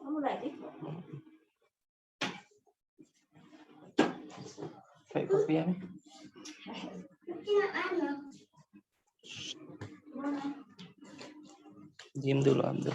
Mulai đi. Vậy kopi em. Diam dulu ambil.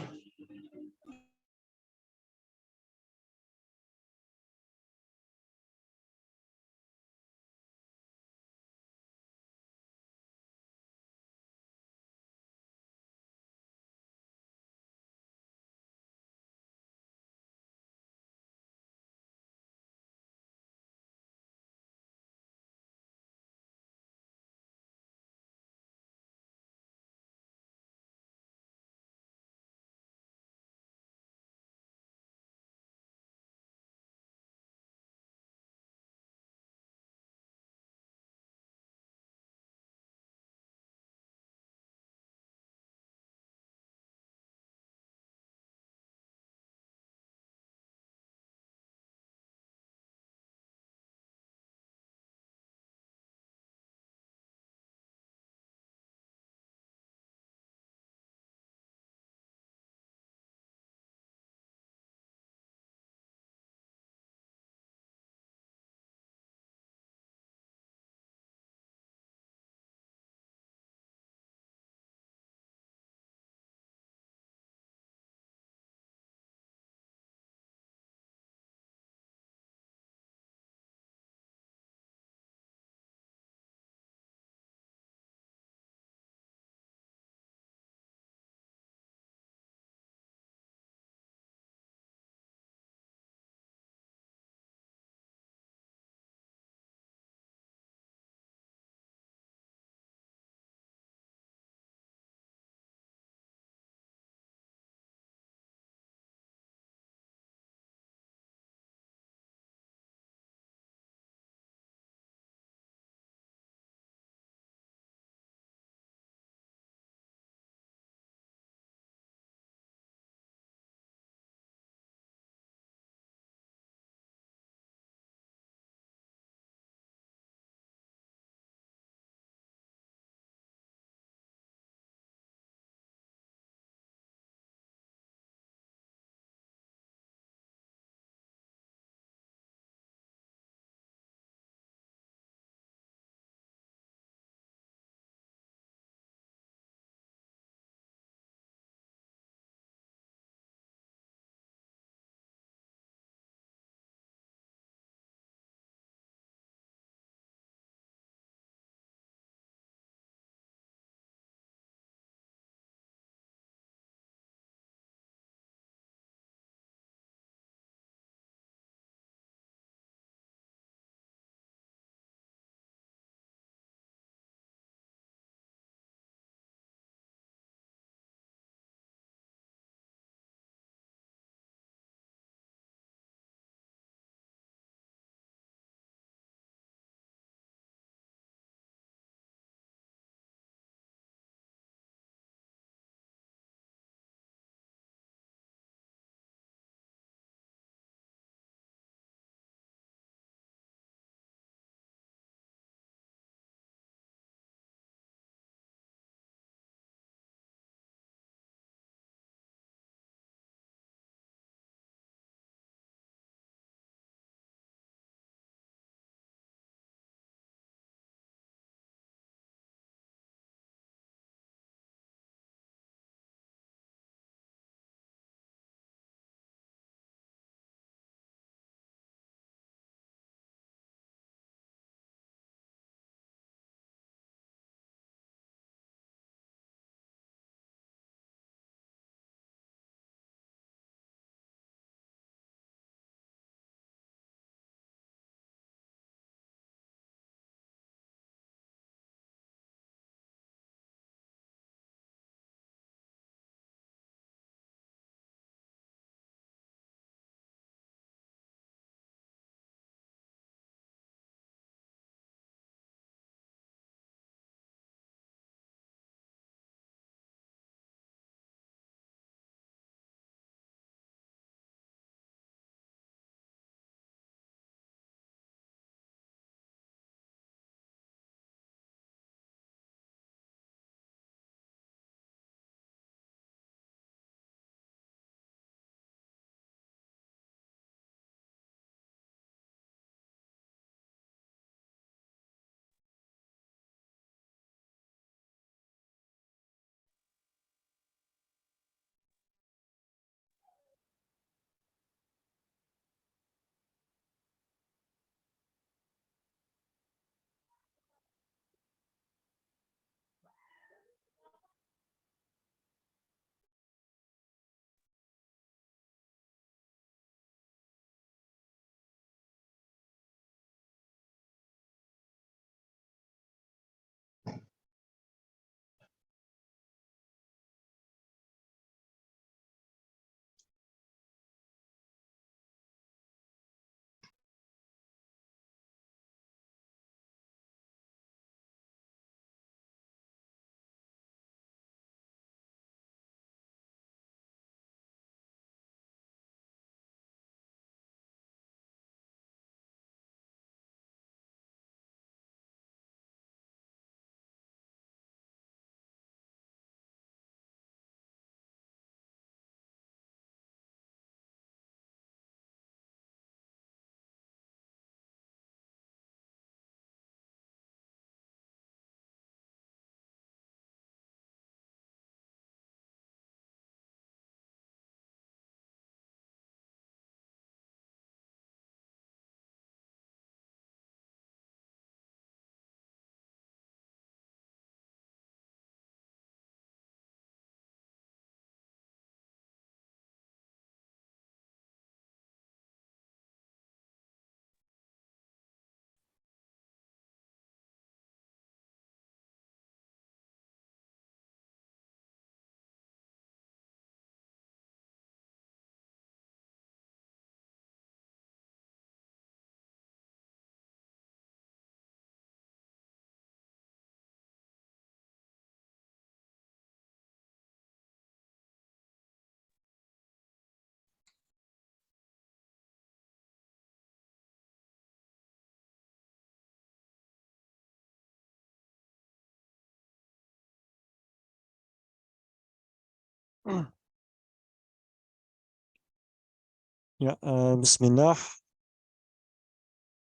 Ya, bismillah.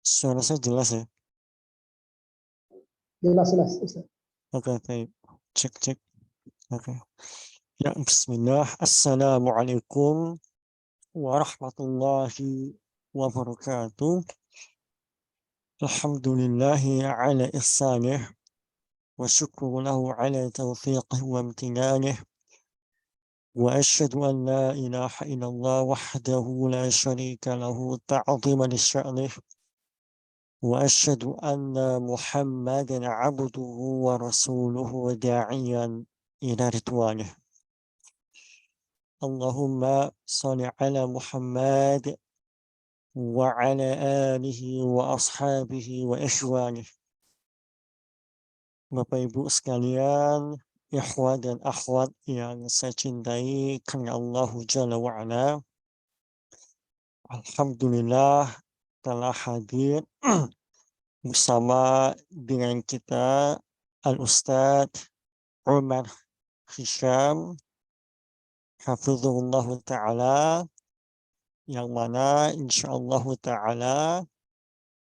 Suara saya jelas ya? Jelas, Ustaz. Oke, baik. Cek. Oke. Ya, bismillah. Assalamualaikum warahmatullahi wabarakatuh. Alhamdulillahi ala ihsanih wa syukru lahu ala taufiqih wa amtinanih. وأشهد أن لا إله إلا الله وحده لا شريك له تعظيما لشأنه وأشهد أن محمدا عبده ورسوله وداعيا إلى رضوانه اللهم صل على محمد وعلى آله وأصحابه وإخوانه. Bapak Ibu sekalian, ikhwan dan akhwat yang saya cintai karena Allah Jalla wa'ala, alhamdulillah telah hadir bersama dengan kita Al-Ustadz Umar Hisham Hafizullah Ta'ala, yang mana insyaallah Ta'ala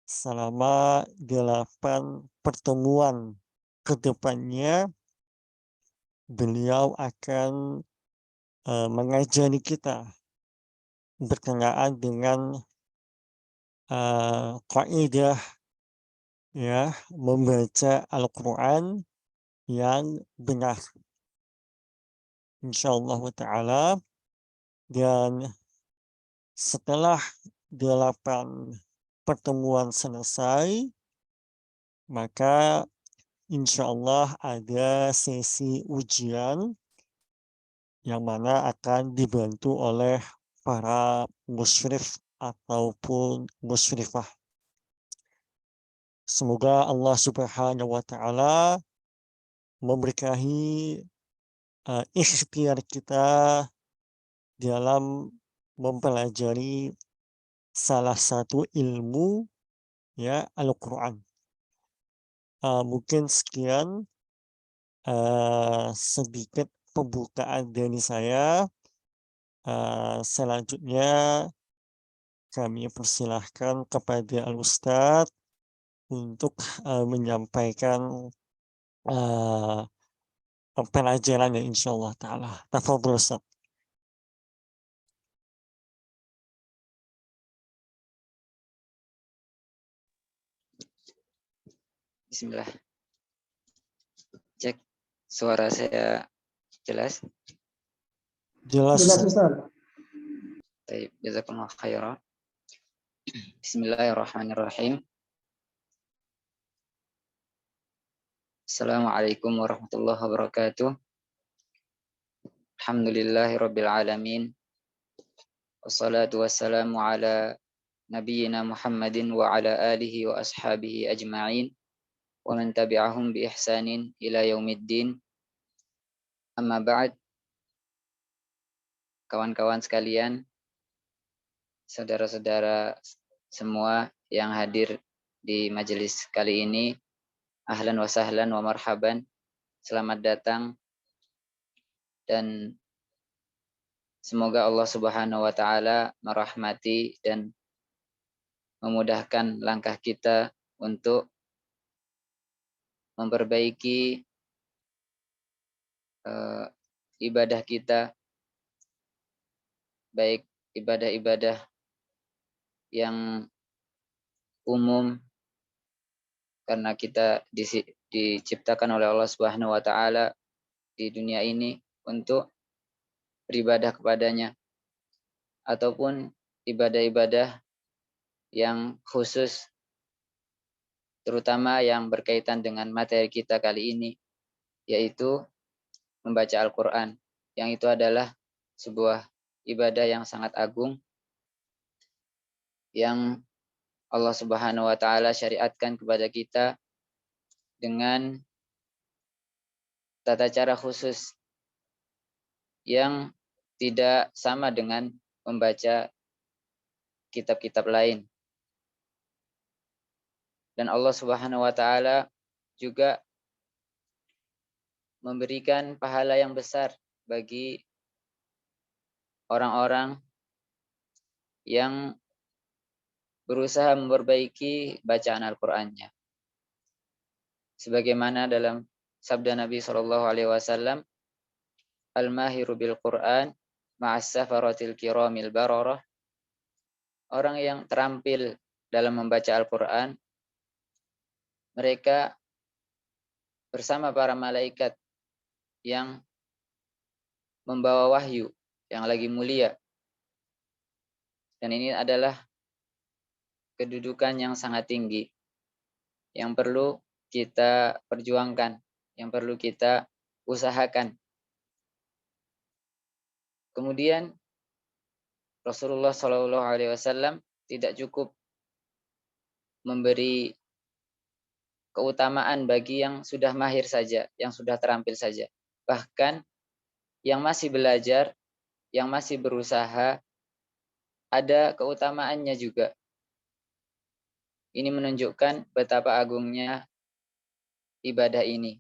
selama 8 pertemuan ke depannya beliau akan mengajari kita berkenaan dengan kaidah ya membaca Al-Quran yang benar insyaallah Ta'ala. Dan setelah 8 pertemuan selesai, maka insyaallah ada sesi ujian yang mana akan dibantu oleh para musyrif ataupun musyrifah. Semoga Allah Subhanahu wa Ta'ala memberkahi ikhtiar kita dalam mempelajari salah satu ilmu ya Al-Quran. Mungkin sekian sedikit pembukaan dari saya. Selanjutnya kami persilahkan kepada Al-Ustadz untuk menyampaikan pelajarannya insyaallah ta'ala. Tafadhol Ustadz. Bismillah. Cek suara saya jelas? Jelas Ustaz. Baik, jazakumullah khairan. Bismillahirrahmanirrahim. Assalamualaikum warahmatullahi wabarakatuh. Alhamdulillahirabbil alamin. Wassalatu wassalamu ala nabiyyina Muhammadin wa ala alihi wa ashabihi ajma'in wa man tabi'ahum bi ihsanin ila yaumiddin. Amma ba'd. Kawan-kawan sekalian, saudara-saudara semua yang hadir di majelis kali ini, ahlan wa sahlan wa marhaban. Selamat datang dan semoga Allah Subhanahu wa taala merahmati dan memudahkan langkah kita untuk memperbaiki ibadah kita, baik ibadah-ibadah yang umum karena kita diciptakan oleh Allah Subhanahu wa taala di dunia ini untuk beribadah kepadanya, ataupun ibadah-ibadah yang khusus terutama yang berkaitan dengan materi kita kali ini, yaitu membaca Al-Quran, yang itu adalah sebuah ibadah yang sangat agung yang Allah Subhanahu wa taala syariatkan kepada kita dengan tata cara khusus yang tidak sama dengan membaca kitab-kitab lain. Dan Allah Subhanahu wa taala juga memberikan pahala yang besar bagi orang-orang yang berusaha memperbaiki bacaan Al-Qur'annya. Sebagaimana dalam sabda Nabi SAW, al-mahiru bil Qur'an ma'as safaratil kiramil bararah. Orang yang terampil dalam membaca Al-Qur'an, mereka bersama para malaikat yang membawa wahyu yang lagi mulia. Dan ini adalah kedudukan yang sangat tinggi yang perlu kita perjuangkan, yang perlu kita usahakan. Kemudian Rasulullah SAW tidak cukup memberi keutamaan bagi yang sudah mahir saja, yang sudah terampil saja. Bahkan yang masih belajar, yang masih berusaha, ada keutamaannya juga. Ini menunjukkan betapa agungnya ibadah ini.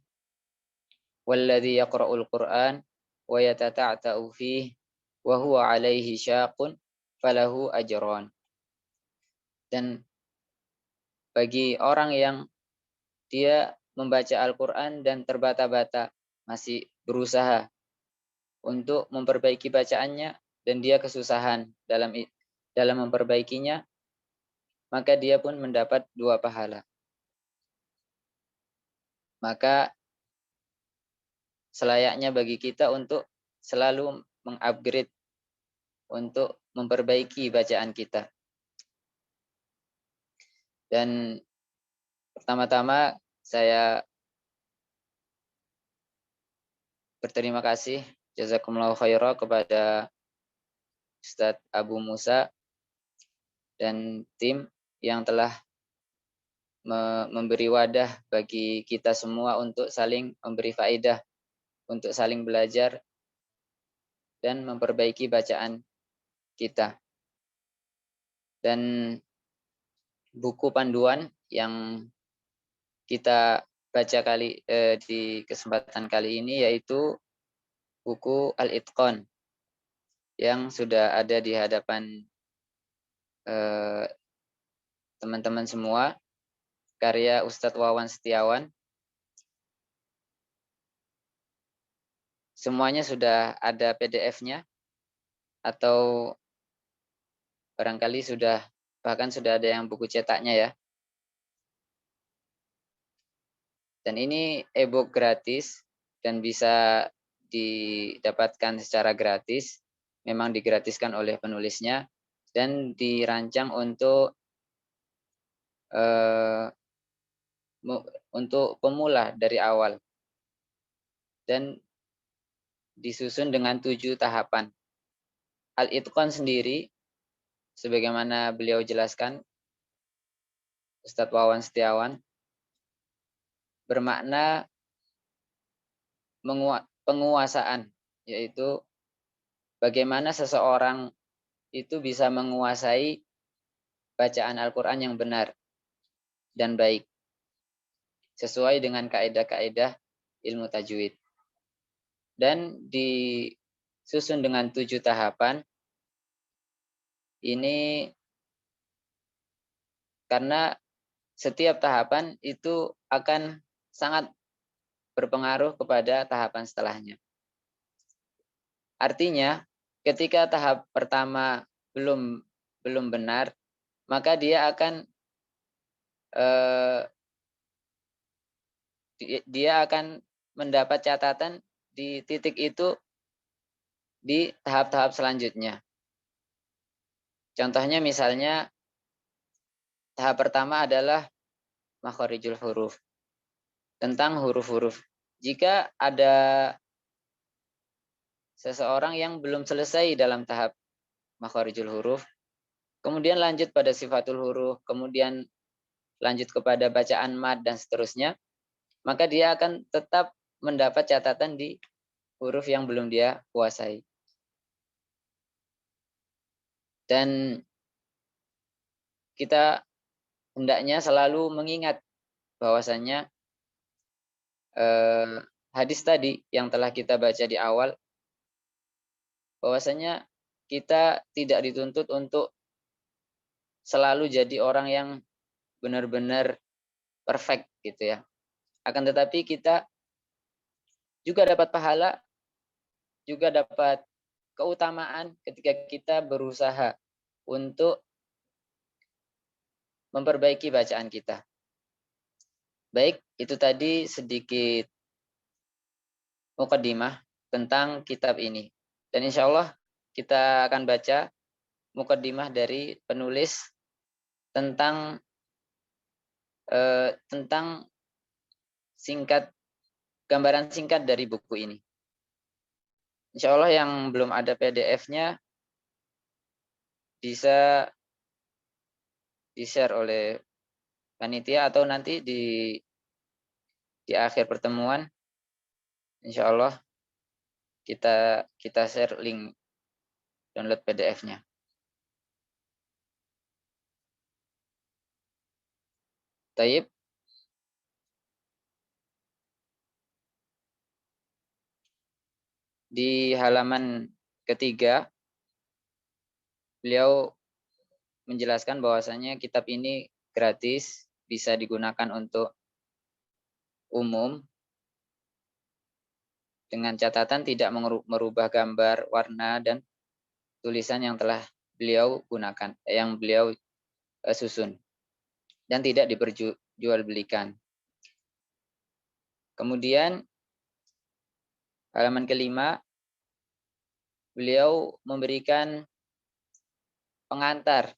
Walladzi yaqra'ul Qur'an wa yatata'ta'u fihi wa huwa 'alaihi syaqun falahu ajran. Dan bagi orang yang dia membaca Al-Qur'an dan terbata-bata, masih berusaha untuk memperbaiki bacaannya dan dia kesusahan dalam memperbaikinya, maka dia pun mendapat 2 pahala. Maka selayaknya bagi kita untuk selalu mengupgrade, untuk memperbaiki bacaan kita. Dan pertama-tama saya berterima kasih jazakumullahu khairan kepada Ustadz Abu Musa dan tim yang telah memberi wadah bagi kita semua untuk saling memberi faedah, untuk saling belajar dan memperbaiki bacaan kita. Dan buku panduan yang kita baca di kesempatan kali ini yaitu buku Al-Itqan yang sudah ada di hadapan teman-teman semua, karya Ustadz Wawan Setiawan. Semuanya sudah ada PDF-nya atau barangkali bahkan sudah ada yang buku cetaknya ya. Dan ini e-book gratis dan bisa didapatkan secara gratis. Memang digratiskan oleh penulisnya dan dirancang untuk pemula dari awal. Dan disusun dengan 7 tahapan. Al-Itqan sendiri, sebagaimana beliau jelaskan, Ustadz Wawan Setiawan, bermakna penguasaan, yaitu bagaimana seseorang itu bisa menguasai bacaan Al-Quran yang benar dan baik, sesuai dengan kaidah-kaidah ilmu tajwid. Dan disusun dengan 7 tahapan. Ini karena setiap tahapan itu akan sangat berpengaruh kepada tahapan setelahnya. Artinya, ketika tahap pertama belum benar, maka dia akan mendapat catatan di titik itu di tahap-tahap selanjutnya. Contohnya misalnya tahap pertama adalah makharijul huruf, tentang huruf-huruf. Jika ada seseorang yang belum selesai dalam tahap makharijul huruf, kemudian lanjut pada sifatul huruf, kemudian lanjut kepada bacaan mad dan seterusnya, maka dia akan tetap mendapat catatan di huruf yang belum dia kuasai. Dan kita hendaknya selalu mengingat bahwasannya hadis tadi yang telah kita baca di awal, bahwasanya kita tidak dituntut untuk selalu jadi orang yang benar-benar perfect gitu ya. Akan tetapi kita juga dapat pahala, juga dapat keutamaan ketika kita berusaha untuk memperbaiki bacaan kita. Baik, itu tadi sedikit mukaddimah tentang kitab ini. Dan insya Allah kita akan baca mukaddimah dari penulis tentang gambaran singkat dari buku ini. Insya Allah yang belum ada PDF-nya bisa di-share oleh panitia atau nanti di akhir pertemuan insya Allah kita share link download PDF-nya. Taib. Di halaman ketiga beliau menjelaskan bahwasanya kitab ini gratis, bisa digunakan untuk umum, dengan catatan tidak merubah gambar, warna, dan tulisan yang telah beliau gunakan, yang beliau susun, dan tidak diperjualbelikan. Kemudian halaman kelima, beliau memberikan pengantar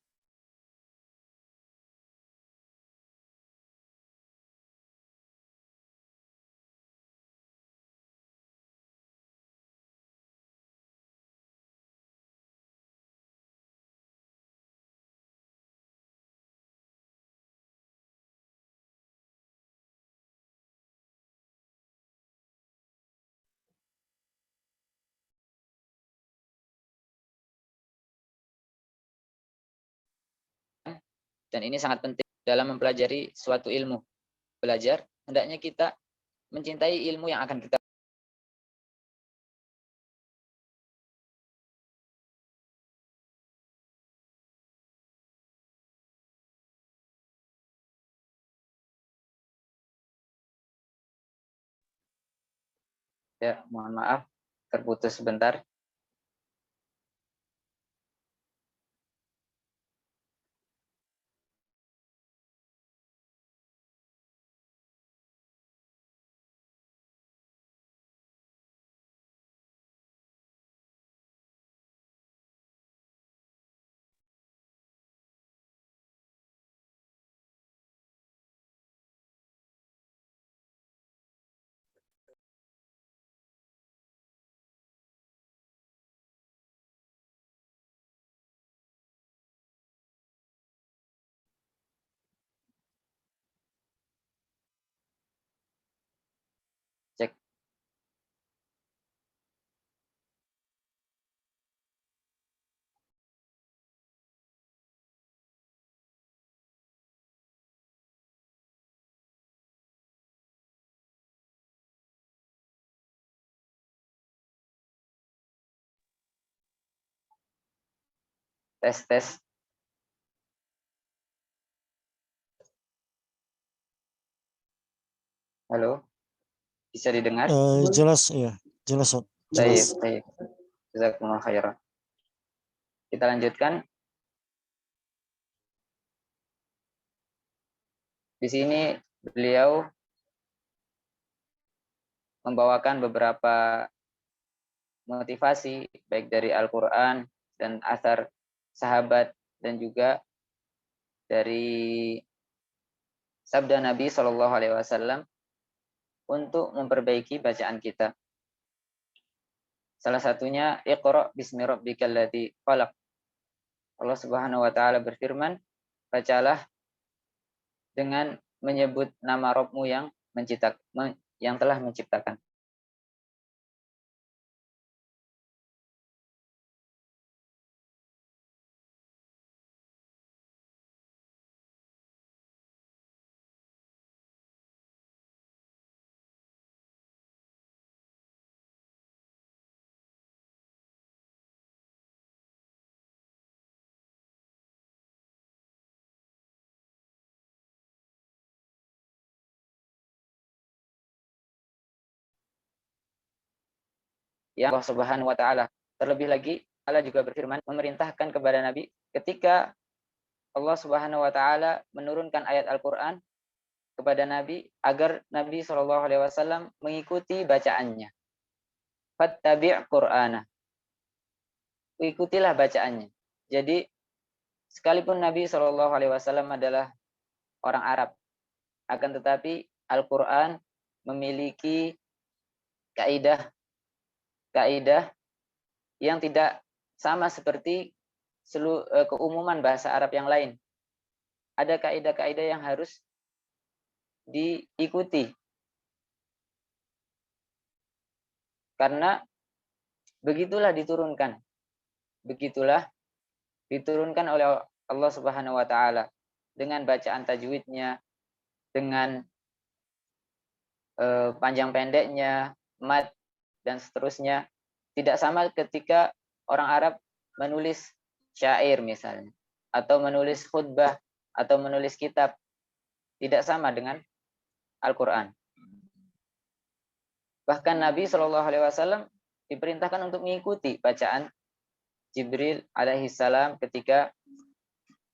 dan ini sangat penting dalam mempelajari suatu ilmu. Belajar, hendaknya kita mencintai ilmu yang akan kita ya, mohon maaf terputus sebentar. Cek. Tes. Halo, bisa didengar? Jelas ya, jelas. Baik. Jazakumullah khairan. Kita lanjutkan. Di sini beliau membawakan beberapa motivasi baik dari Al-Qur'an dan asar sahabat dan juga dari sabda Nabi Shallallahu alaihi wasallam untuk memperbaiki bacaan kita. Salah satunya Iqra bismi rabbikal ladzi khalaq. Allah Subhanahu wa taala berfirman, bacalah dengan menyebut nama Rabbmu yang telah menciptakan. yang Allah Subhanahu wa taala. Terlebih lagi Allah juga berfirman memerintahkan kepada Nabi ketika Allah Subhanahu wa taala menurunkan ayat Al-Qur'an kepada Nabi agar Nabi Shallallahu alaihi wasallam mengikuti bacaannya. Fattabi' Qur'ana. Ikutilah bacaannya. Jadi sekalipun Nabi Shallallahu alaihi wasallam adalah orang Arab, akan tetapi Al-Qur'an memiliki kaidah yang tidak sama seperti keumuman bahasa Arab yang lain. Ada kaidah-kaidah yang harus diikuti. Karena begitulah diturunkan oleh Allah Subhanahu wa taala dengan bacaan tajwidnya, dengan panjang pendeknya, mad dan seterusnya. Tidak sama ketika orang Arab menulis syair misalnya, atau menulis khutbah, atau menulis kitab. Tidak sama dengan Al-Quran. Bahkan Nabi Shallallahu alaihi wasallam diperintahkan untuk mengikuti bacaan Jibril alaihissalam ketika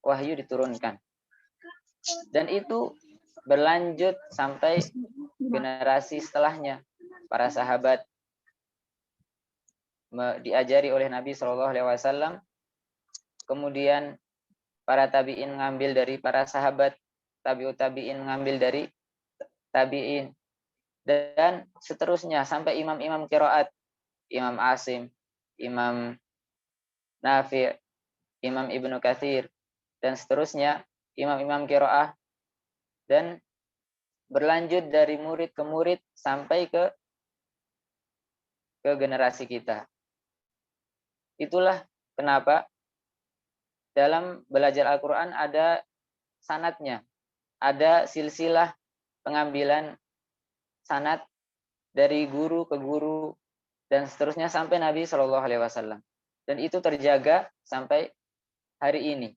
wahyu diturunkan. Dan itu berlanjut sampai generasi setelahnya. Para sahabat diajari oleh Nabi Shallallahu alaihi wasallam. Kemudian para tabi'in ngambil dari para sahabat, tabi'ut tabi'in ngambil dari tabi'in, dan seterusnya sampai imam-imam qiraat, Imam Asim, Imam Nafi', Imam Ibnu Katsir, dan seterusnya, imam-imam qiraah, dan berlanjut dari murid ke murid sampai ke generasi kita. Itulah kenapa dalam belajar Al-Quran ada sanadnya, ada silsilah pengambilan sanad dari guru ke guru dan seterusnya sampai Nabi Shallallahu alaihi wasallam. Dan itu terjaga sampai hari ini.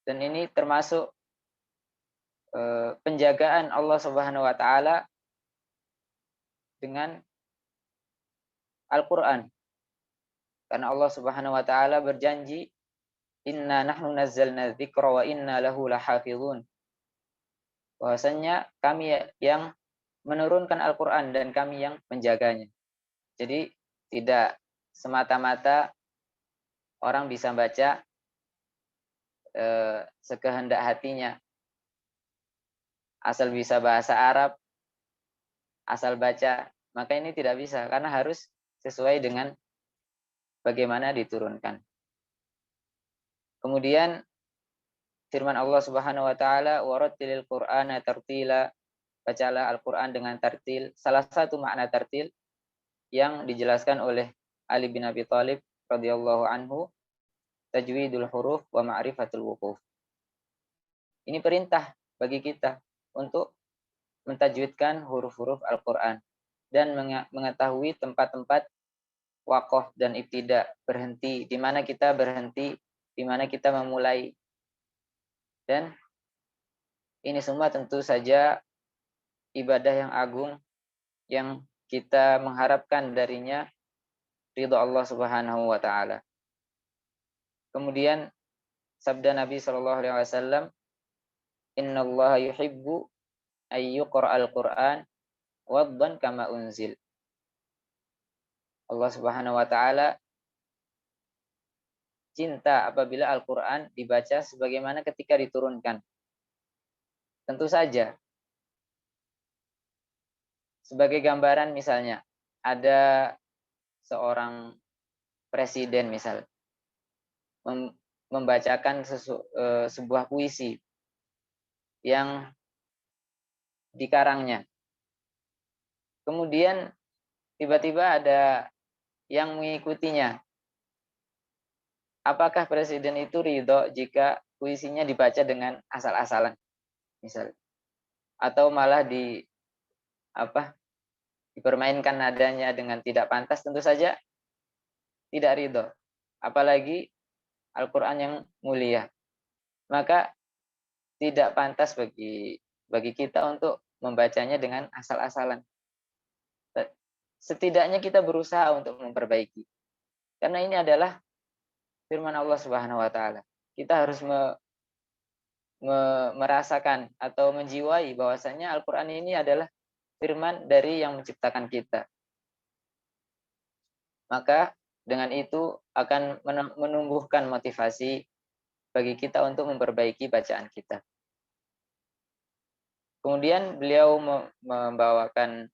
Dan ini termasuk penjagaan Allah Subhanahu wa taala dengan Al-Qur'an. Karena Allah Subhanahu wa taala berjanji, "Inna nahnu nazzalna dzikra wa inna lahu lahafizun." Bahwasanya kami yang menurunkan Al-Qur'an dan kami yang menjaganya. Jadi tidak semata-mata orang bisa baca sekehendak hatinya. Asal bisa bahasa Arab, asal baca, maka ini tidak bisa karena harus sesuai dengan bagaimana diturunkan. Kemudian firman Allah Subhanahu wa taala, "Warattilil Qur'ana tartila." Bacalah Al-Qur'an dengan tartil. Salah satu makna tartil yang dijelaskan oleh Ali bin Abi Thalib radhiyallahu anhu, tajwidul huruf wa ma'rifatul wuquf. Ini perintah bagi kita untuk mentajwidkan huruf-huruf Al-Qur'an dan mengetahui tempat-tempat waqaf dan ibtida, berhenti, di mana kita berhenti, di mana kita memulai. Dan ini semua tentu saja ibadah yang agung yang kita mengharapkan darinya ridha Allah Subhanahu wa taala. Kemudian sabda Nabi sallallahu alaihi wasallam, "Innallaha yuhibbu ay yuqra'al Qur'an waddan kama unzil." Allah Subhanahu wa taala cinta apabila Al-Qur'an dibaca sebagaimana ketika diturunkan. Tentu saja sebagai gambaran misalnya ada seorang presiden misal membacakan sebuah puisi yang dikarangnya. Kemudian tiba-tiba ada yang mengikutinya. Apakah presiden itu ridho jika puisinya dibaca dengan asal-asalan, misal, atau malah dipermainkan nadanya dengan tidak pantas? Tentu saja tidak ridho. Apalagi Al-Quran yang mulia. Maka tidak pantas bagi kita untuk membacanya dengan asal-asalan. setidaknya kita berusaha untuk memperbaiki. Karena ini adalah firman Allah Subhanahu wa taala. Kita harus merasakan atau menjiwai bahwasanya Al-Qur'an ini adalah firman dari yang menciptakan kita. Maka dengan itu akan menumbuhkan motivasi bagi kita untuk memperbaiki bacaan kita. Kemudian beliau membawakan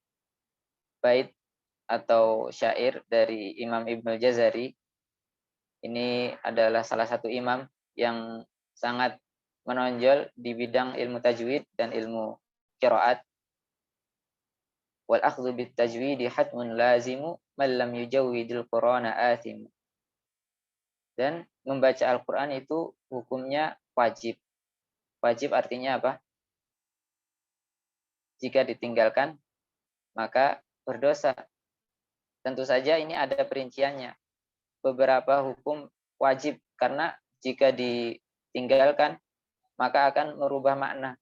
bait atau syair dari Imam Ibnu Jazari. Ini adalah salah satu imam yang sangat menonjol di bidang ilmu tajwid dan ilmu qiraat. Wal akhdhu bit tajwidi hatmun lazimu man lam yujawwidil qur'ana athim. Dan membaca Al-Qur'an itu hukumnya wajib. Wajib artinya apa? Jika ditinggalkan maka berdosa. Tentu saja ini ada perinciannya. Beberapa hukum wajib karena jika ditinggalkan maka akan merubah makna.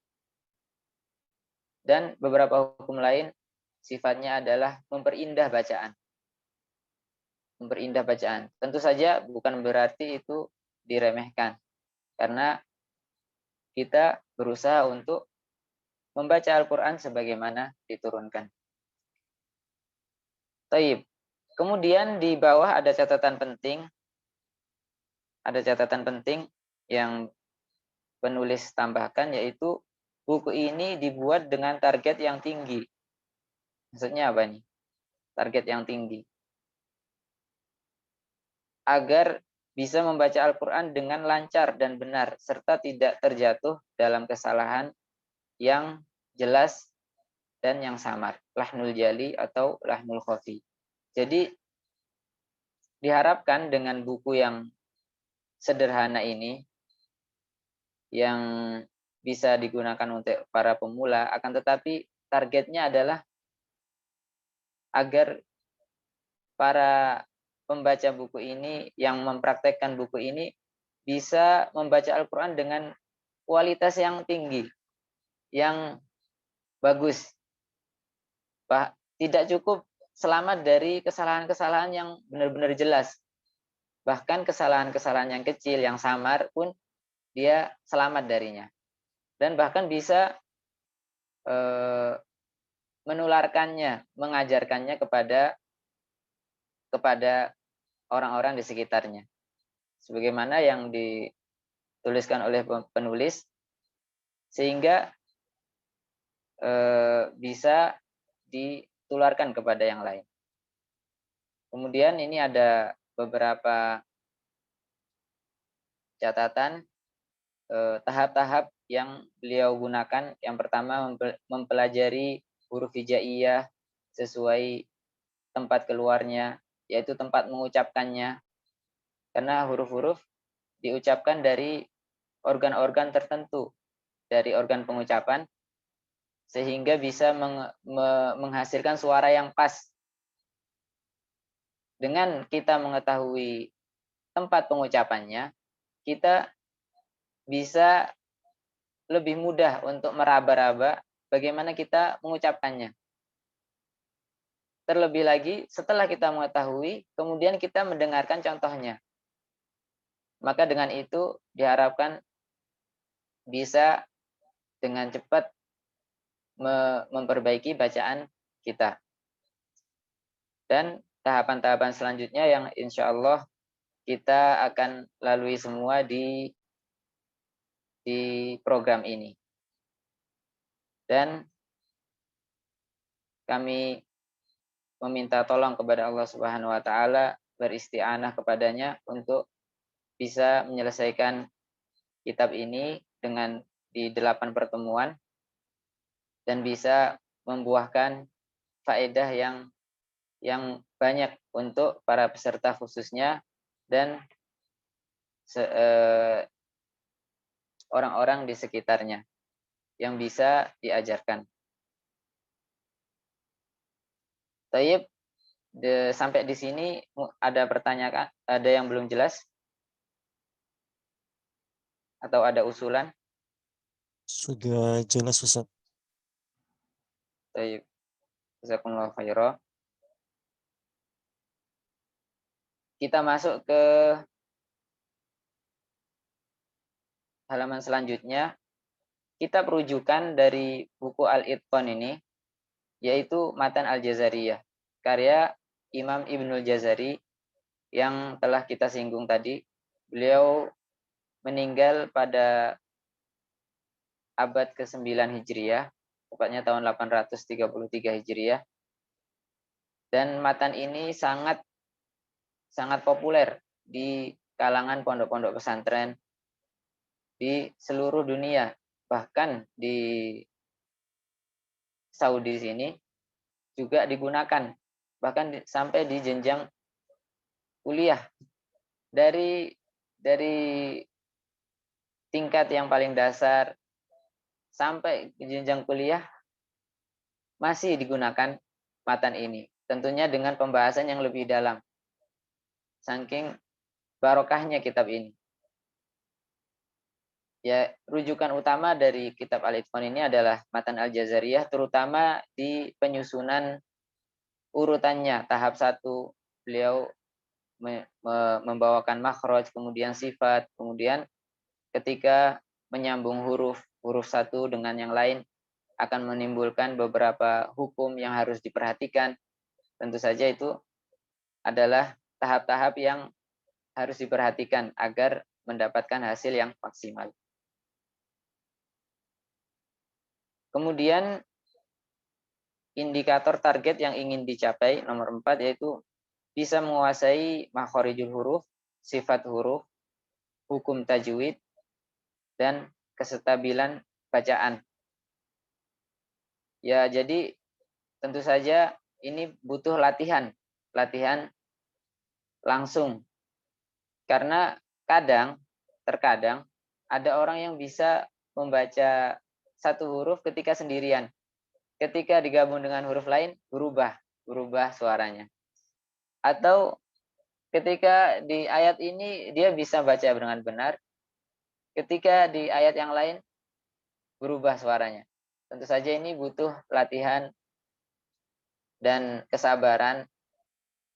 Dan beberapa hukum lain sifatnya adalah memperindah bacaan. Memperindah bacaan. Tentu saja bukan berarti itu diremehkan. Karena kita berusaha untuk membaca Al-Quran sebagaimana diturunkan. Taib. Kemudian di bawah ada catatan penting. Ada catatan penting yang penulis tambahkan, yaitu buku ini dibuat dengan target yang tinggi. Maksudnya apa nih? Target yang tinggi. Agar bisa membaca Al-Quran dengan lancar dan benar, serta tidak terjatuh dalam kesalahan yang jelas dan yang samar, lahnul jali atau lahnul khafi. Jadi diharapkan dengan buku yang sederhana ini, yang bisa digunakan untuk para pemula, akan tetapi targetnya adalah agar para pembaca buku ini yang mempraktekkan buku ini bisa membaca Al-Quran dengan kualitas yang tinggi, yang bagus. Tidak cukup selamat dari kesalahan-kesalahan yang benar-benar jelas. Bahkan kesalahan-kesalahan yang kecil, yang samar pun dia selamat darinya. Dan bahkan bisa menularkannya, mengajarkannya kepada orang-orang di sekitarnya. Sebagaimana yang dituliskan oleh penulis, sehingga bisa ditularkan kepada yang lain. Kemudian ini ada beberapa catatan tahap-tahap yang beliau gunakan. Yang pertama, mempelajari huruf hijaiyah sesuai tempat keluarnya, yaitu tempat mengucapkannya. Karena huruf-huruf diucapkan dari organ-organ tertentu, dari organ pengucapan, sehingga bisa menghasilkan suara yang pas. Dengan kita mengetahui tempat pengucapannya, kita bisa lebih mudah untuk meraba-raba bagaimana kita mengucapkannya. Terlebih lagi, setelah kita mengetahui, kemudian kita mendengarkan contohnya. Maka dengan itu diharapkan bisa dengan cepat memperbaiki bacaan kita. Dan tahapan-tahapan selanjutnya yang insya Allah kita akan lalui semua di program ini. Dan kami meminta tolong kepada Allah Subhanahu wa taala, beristi'anah kepadanya untuk bisa menyelesaikan kitab ini dengan di 8 pertemuan dan bisa membuahkan faedah yang banyak untuk para peserta khususnya dan orang-orang di sekitarnya yang bisa diajarkan. Taib, sampai di sini ada pertanyaan, ada yang belum jelas? Atau ada usulan? Sudah jelas, Ustaz. Taib. Jazakumullah khairan. kita masuk ke halaman selanjutnya. Kitab rujukan dari buku Al-Itqan ini, yaitu Matan Al-Jazariyah, karya Imam Ibnul Jazari yang telah kita singgung tadi. Beliau meninggal pada abad ke-9 Hijriah, tepatnya tahun 833 Hijriah. Dan matan ini sangat populer di kalangan pondok-pondok pesantren di seluruh dunia, bahkan di Saudi sini juga digunakan, bahkan sampai di jenjang kuliah. Dari tingkat yang paling dasar sampai ke jenjang kuliah masih digunakan matan ini, tentunya dengan pembahasan yang lebih dalam, saking barokahnya kitab ini. Ya, rujukan utama dari kitab Al-Itqan ini adalah Matan Al-Jazariyah, terutama di penyusunan urutannya. Tahap 1 beliau membawakan makhraj, kemudian sifat, kemudian ketika menyambung huruf satu dengan yang lain akan menimbulkan beberapa hukum yang harus diperhatikan. Tentu saja itu adalah tahap-tahap yang harus diperhatikan agar mendapatkan hasil yang maksimal. Kemudian indikator target yang ingin dicapai nomor 4 yaitu bisa menguasai makhorijul huruf, sifat huruf, hukum tajwid, dan kestabilan bacaan. Ya, jadi tentu saja ini butuh latihan langsung. Karena terkadang ada orang yang bisa membaca satu huruf ketika sendirian. Ketika digabung dengan huruf lain, berubah suaranya. Atau ketika di ayat ini dia bisa baca dengan benar, ketika di ayat yang lain berubah suaranya. Tentu saja ini butuh latihan dan kesabaran,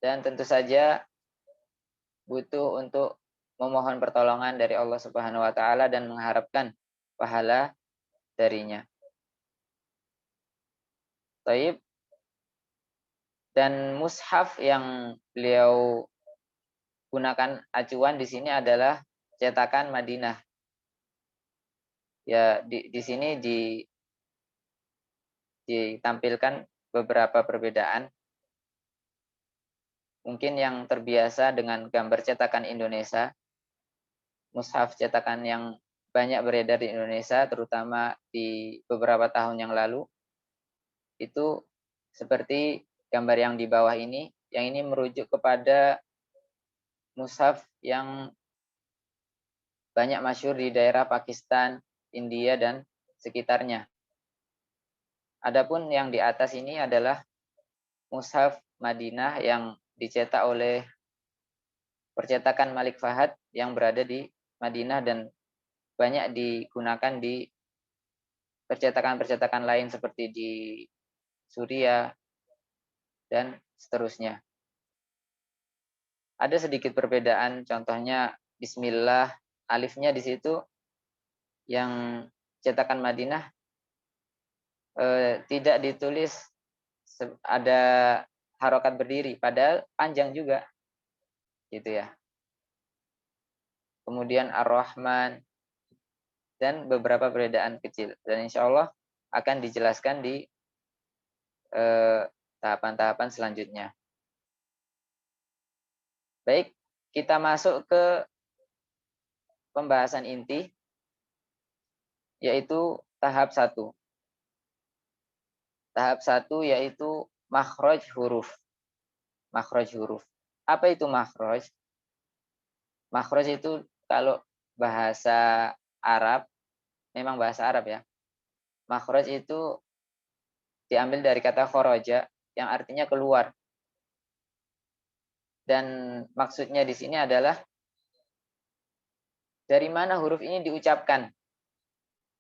dan tentu saja butuh untuk memohon pertolongan dari Allah Subhanahu wa taala dan mengharapkan pahala darinya. Taib. Dan mushaf yang beliau gunakan acuan di sini adalah cetakan Madinah. Ya, di sini ditampilkan beberapa perbedaan. Mungkin yang terbiasa dengan gambar cetakan Indonesia, mushaf cetakan yang banyak beredar di Indonesia, terutama di beberapa tahun yang lalu, itu seperti gambar yang di bawah ini, yang ini merujuk kepada mushaf yang banyak masyhur di daerah Pakistan, India, dan sekitarnya. Adapun yang di atas ini adalah mushaf Madinah yang dicetak oleh percetakan Malik Fahad yang berada di Madinah dan banyak digunakan di percetakan-percetakan lain seperti di Suriah dan seterusnya. Ada sedikit perbedaan, contohnya Bismillah, alifnya di situ yang cetakan Madinah tidak ditulis ada harokat berdiri, padahal panjang juga, gitu ya. Kemudian Ar-Rahman dan beberapa perbedaan kecil, dan insya Allah akan dijelaskan di tahapan-tahapan selanjutnya. Baik, kita masuk ke pembahasan inti, yaitu tahap 1. Tahap 1 yaitu makhraj huruf. Makhraj huruf. Apa itu makhraj? Makhraj itu kalau bahasa Arab, memang bahasa Arab ya. Makhraj itu diambil dari kata kharaja yang artinya keluar. Dan maksudnya di sini adalah dari mana huruf ini diucapkan.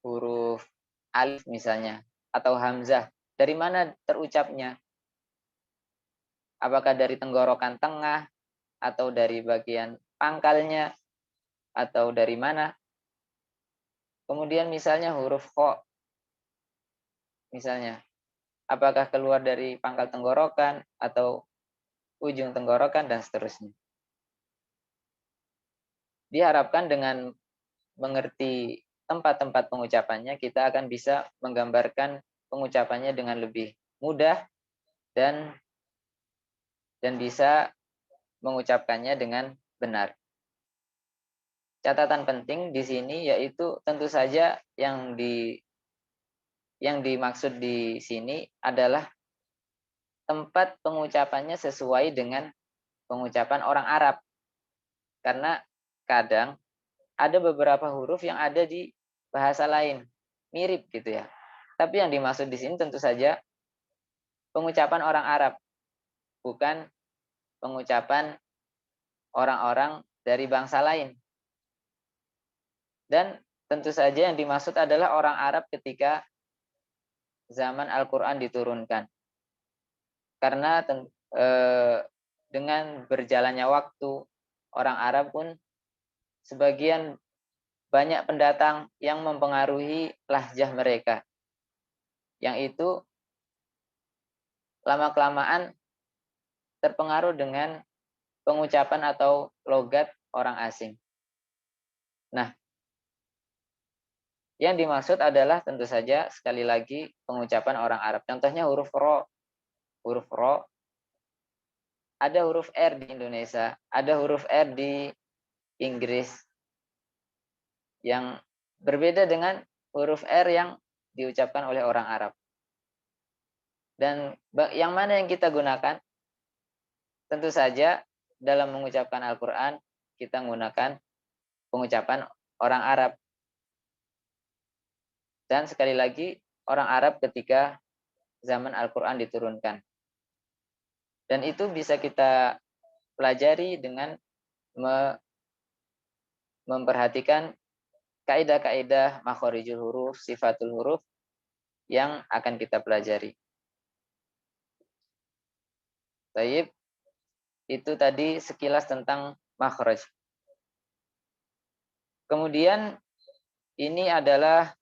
Huruf alif misalnya atau hamzah, dari mana terucapnya? Apakah dari tenggorokan tengah atau dari bagian pangkalnya, atau dari mana. Kemudian misalnya huruf kho, misalnya, apakah keluar dari pangkal tenggorokan atau ujung tenggorokan dan seterusnya. Diharapkan dengan mengerti tempat-tempat pengucapannya, kita akan bisa menggambarkan pengucapannya dengan lebih mudah dan bisa mengucapkannya dengan benar. Catatan penting di sini yaitu tentu saja yang dimaksud di sini adalah tempat pengucapannya sesuai dengan pengucapan orang Arab. Karena kadang ada beberapa huruf yang ada di bahasa lain, mirip gitu ya. Tapi yang dimaksud di sini tentu saja pengucapan orang Arab, bukan pengucapan orang-orang dari bangsa lain. Dan tentu saja yang dimaksud adalah orang Arab ketika zaman Al-Quran diturunkan. Karena dengan berjalannya waktu, orang Arab pun sebagian banyak pendatang yang mempengaruhi lahjah mereka. Yang itu lama-kelamaan terpengaruh dengan pengucapan atau logat orang asing. Nah, yang dimaksud adalah tentu saja sekali lagi pengucapan orang Arab. Contohnya huruf ro. Huruf ro. Ada huruf R di Indonesia, ada huruf R di Inggris. Yang berbeda dengan huruf R yang diucapkan oleh orang Arab. Dan yang mana yang kita gunakan? Tentu saja dalam mengucapkan Al-Quran, kita menggunakan pengucapan orang Arab. Dan sekali lagi, orang Arab ketika zaman Al-Quran diturunkan. Dan itu bisa kita pelajari dengan memperhatikan kaidah-kaidah makhorijul huruf, sifatul huruf yang akan kita pelajari. Baik, itu tadi sekilas tentang makhraj. Kemudian ini adalah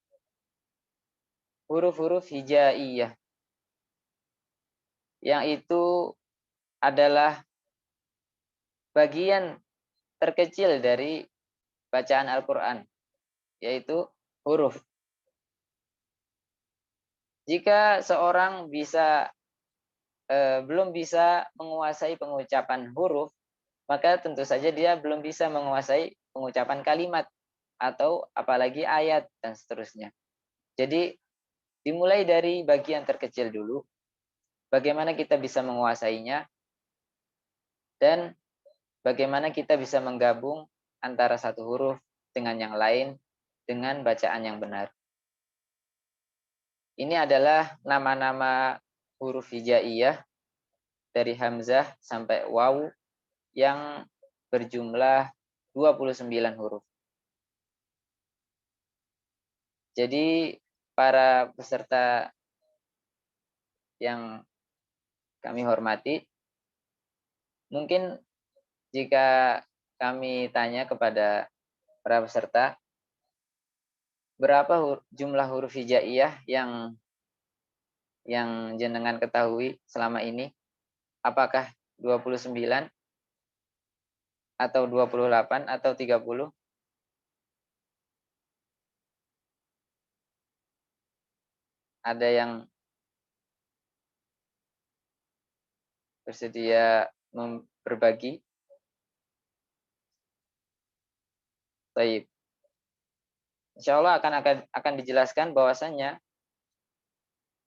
huruf-huruf hijaiyah, yang itu adalah bagian terkecil dari bacaan Al-Quran, yaitu huruf. Jika seorang belum bisa menguasai pengucapan huruf, maka tentu saja dia belum bisa menguasai pengucapan kalimat atau apalagi ayat dan seterusnya. Jadi dimulai dari bagian terkecil dulu, bagaimana kita bisa menguasainya, dan bagaimana kita bisa menggabung antara satu huruf dengan yang lain dengan bacaan yang benar. Ini adalah nama-nama huruf hijaiyah dari hamzah sampai waw yang berjumlah 29 huruf. Jadi para peserta yang kami hormati, mungkin jika kami tanya kepada para peserta, berapa jumlah huruf hijaiyah yang jenengan ketahui selama ini? Apakah 29 atau 28 atau 30? Ada yang bersedia berbagi? Baik. Insya Allah akan dijelaskan bahwasannya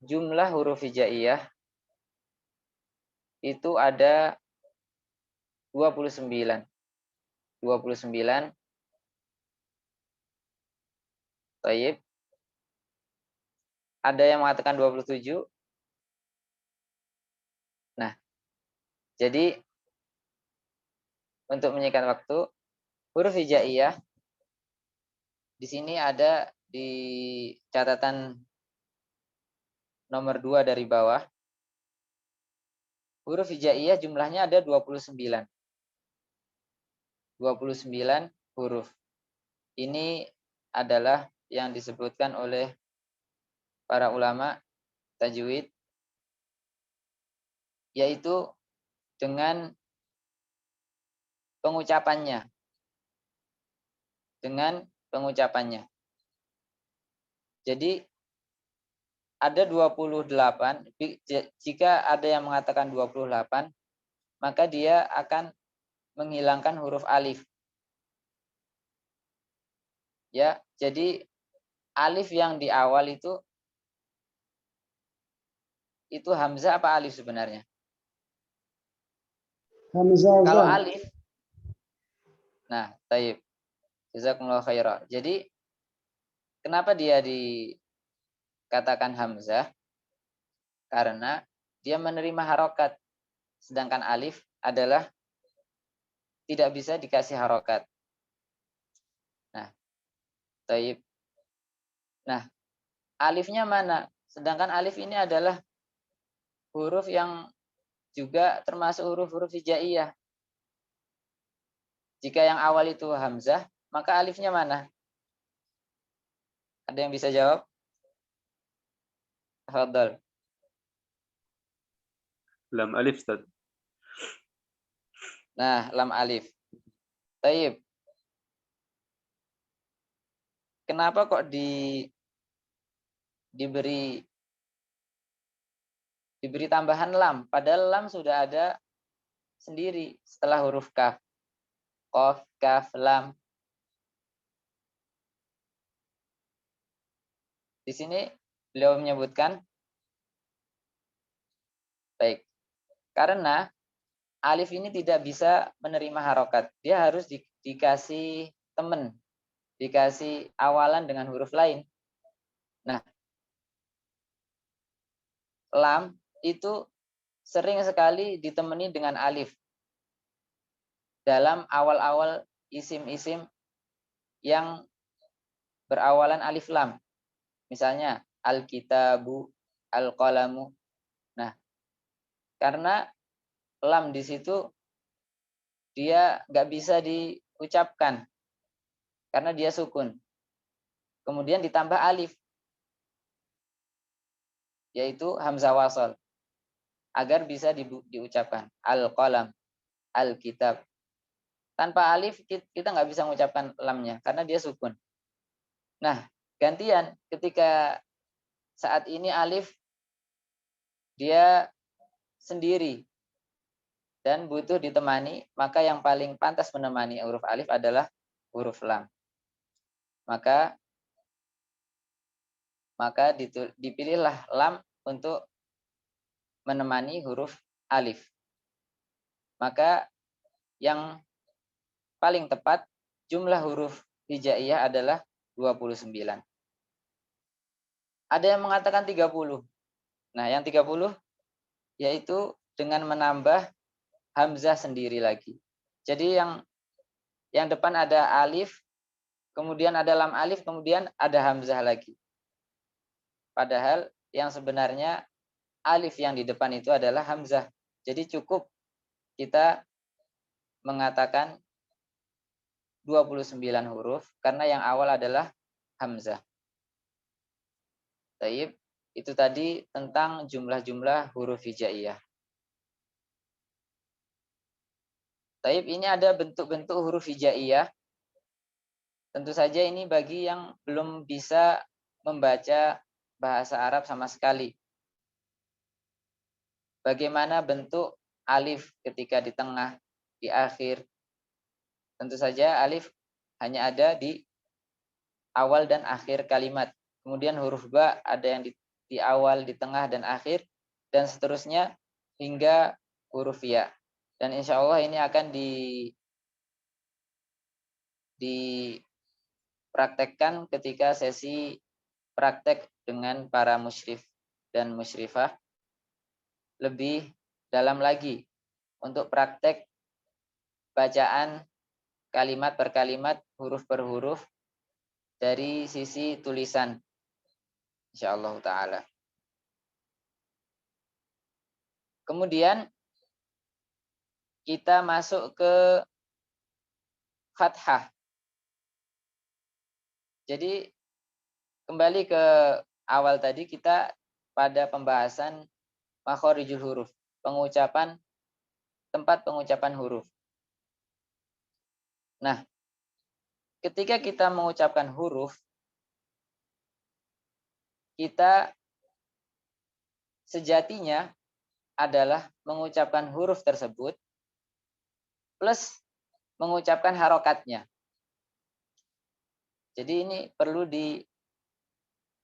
jumlah huruf hijaiyah itu ada 29. 29. Baik. Ada yang mengatakan 27. Nah, jadi untuk menyingkat waktu, huruf hijaiyah di sini ada di catatan nomor 2 dari bawah. Huruf hijaiyah jumlahnya ada 29. 29 huruf. Ini adalah yang disebutkan oleh para ulama tajwid, yaitu dengan pengucapannya. Dengan pengucapannya. Jadi ada 28, jika ada yang mengatakan 28, maka dia akan menghilangkan huruf alif. Ya, jadi alif yang di awal itu hamzah apa alif sebenarnya? Hamzah. Kalau alif, nah, taib. Jazakumullah khairah. Jadi kenapa dia dikatakan hamzah? Karena dia menerima harokat. Sedangkan alif adalah tidak bisa dikasih harokat. Nah, taib. Nah, alifnya mana? Sedangkan alif ini adalah huruf yang juga termasuk huruf-huruf hijaiyah. Jika yang awal itu hamzah, maka alifnya mana? Ada yang bisa jawab? Tafadhol. Lam alif, Ustaz. Nah, lam alif. Taib. Kenapa kok diberi tambahan lam? Padahal lam sudah ada sendiri setelah huruf kaf. Qaf, kaf, lam. Di sini beliau menyebutkan, baik, karena alif ini tidak bisa menerima harokat. Dia harus dikasih temen, dikasih awalan dengan huruf lain. Nah, lam itu sering sekali ditemani dengan alif dalam awal-awal isim-isim yang berawalan alif lam. Misalnya al-kitabu, al-qalamu. Nah, karena lam di situ dia nggak bisa diucapkan karena dia sukun. Kemudian ditambah alif, yaitu hamzah wasol, agar bisa diucapkan al-qalam, al-kitab. Tanpa alif kita nggak bisa mengucapkan lamnya karena dia sukun. Nah, gantian ketika saat ini alif dia sendiri dan butuh ditemani, maka yang paling pantas menemani huruf alif adalah huruf lam. Maka dipilihlah lam untuk menemani huruf alif. Maka yang paling tepat jumlah huruf hijaiyah adalah 29. Ada yang mengatakan 30. Nah, yang 30 yaitu dengan menambah hamzah sendiri lagi. Jadi yang depan ada alif, kemudian ada lam alif, kemudian ada hamzah lagi. Padahal yang sebenarnya alif yang di depan itu adalah hamzah. Jadi cukup kita mengatakan 29 huruf karena yang awal adalah hamzah. Taib, itu tadi tentang jumlah-jumlah huruf hijaiyah. Taib, ini ada bentuk-bentuk huruf hijaiyah. Tentu saja ini bagi yang belum bisa membaca bahasa Arab sama sekali. Bagaimana bentuk alif ketika di tengah, di akhir. Tentu saja alif hanya ada di awal dan akhir kalimat. Kemudian huruf ba ada yang di awal, di tengah, dan akhir. Dan seterusnya hingga huruf ya. Dan insya Allah ini akan dipraktekkan ketika sesi praktek dengan para musyrif dan musyrifah lebih dalam lagi untuk praktek bacaan kalimat per kalimat, huruf per huruf dari sisi tulisan insyaallah taala. Kemudian kita masuk ke fathah. Jadi kembali ke awal tadi kita pada pembahasan makhorijul huruf, tempat pengucapan huruf. Nah, ketika kita mengucapkan huruf, kita sejatinya adalah mengucapkan huruf tersebut plus mengucapkan harokatnya. Jadi ini perlu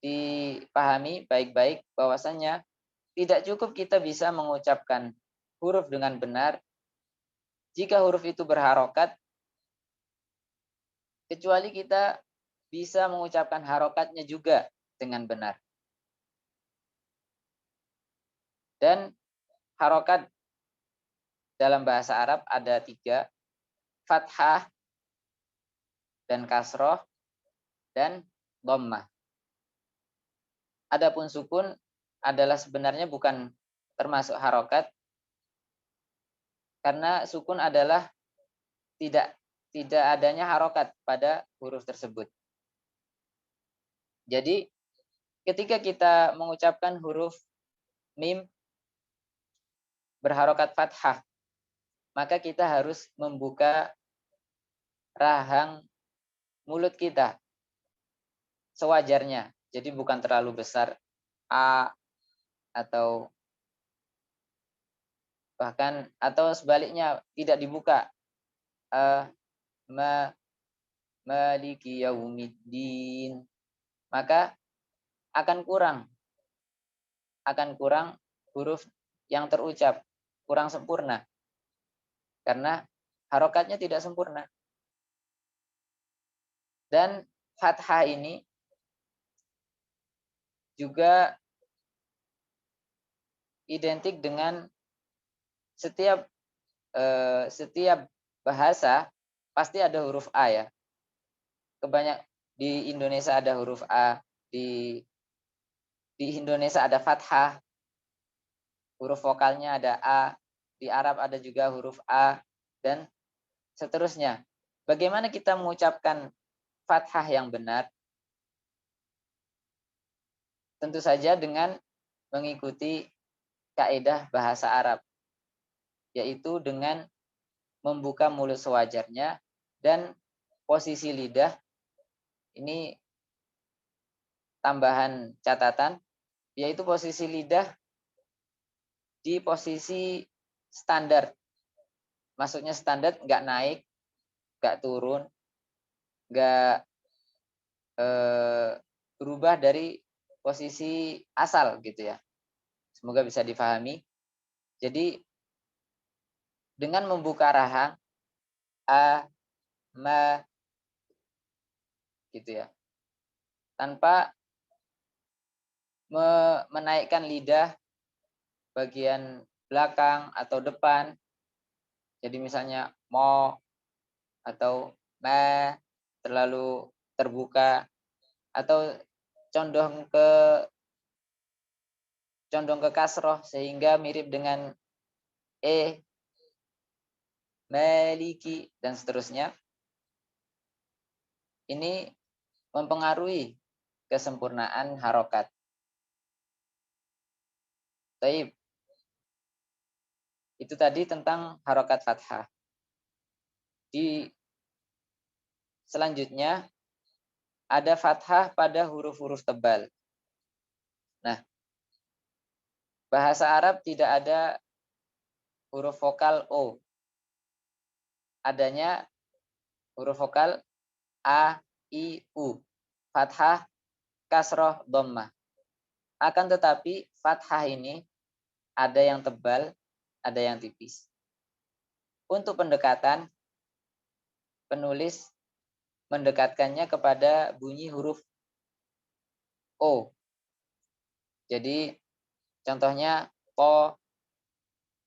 dipahami baik-baik bahwasannya tidak cukup kita bisa mengucapkan huruf dengan benar jika huruf itu berharokat, kecuali kita bisa mengucapkan harokatnya juga dengan benar. Dan harokat dalam bahasa Arab ada 3, fathah, dan kasroh, dan dhammah. Adapun sukun adalah sebenarnya bukan termasuk harokat, karena sukun adalah tidak adanya harokat pada huruf tersebut. Jadi ketika kita mengucapkan huruf mim berharokat fathah, maka kita harus membuka rahang mulut kita sewajarnya. Jadi bukan terlalu besar a atau bahkan atau sebaliknya tidak dibuka maliki yaumiddin, maka akan kurang huruf yang terucap, kurang sempurna karena harokatnya tidak sempurna. Dan fathah ini juga identik dengan setiap bahasa pasti ada huruf A ya. Di Indonesia ada huruf A, di Indonesia ada fathah, huruf vokalnya ada A, di Arab ada juga huruf A, dan seterusnya. Bagaimana kita mengucapkan fathah yang benar? Tentu saja dengan mengikuti kaidah bahasa Arab, yaitu dengan membuka mulut sewajarnya dan posisi lidah. Ini tambahan catatan, yaitu posisi lidah di posisi standar. Maksudnya standar, nggak naik, nggak turun, nggak berubah dari posisi asal gitu ya. Semoga bisa dipahami. Jadi dengan membuka rahang a, ma, gitu ya, tanpa menaikkan lidah bagian belakang atau depan. Jadi misalnya mo atau ma terlalu terbuka atau condong ke kasroh sehingga mirip dengan maliki dan seterusnya. Ini mempengaruhi kesempurnaan harokat. Baik. Itu tadi tentang harokat fathah. Selanjutnya ada fathah pada huruf-huruf tebal. Nah, bahasa Arab tidak ada huruf vokal O. Adanya huruf vokal A, I, U. Fathah, kasroh, dhammah. Akan tetapi fathah ini ada yang tebal, ada yang tipis. Untuk pendekatan, penulis mendekatkannya kepada bunyi huruf O. Jadi contohnya O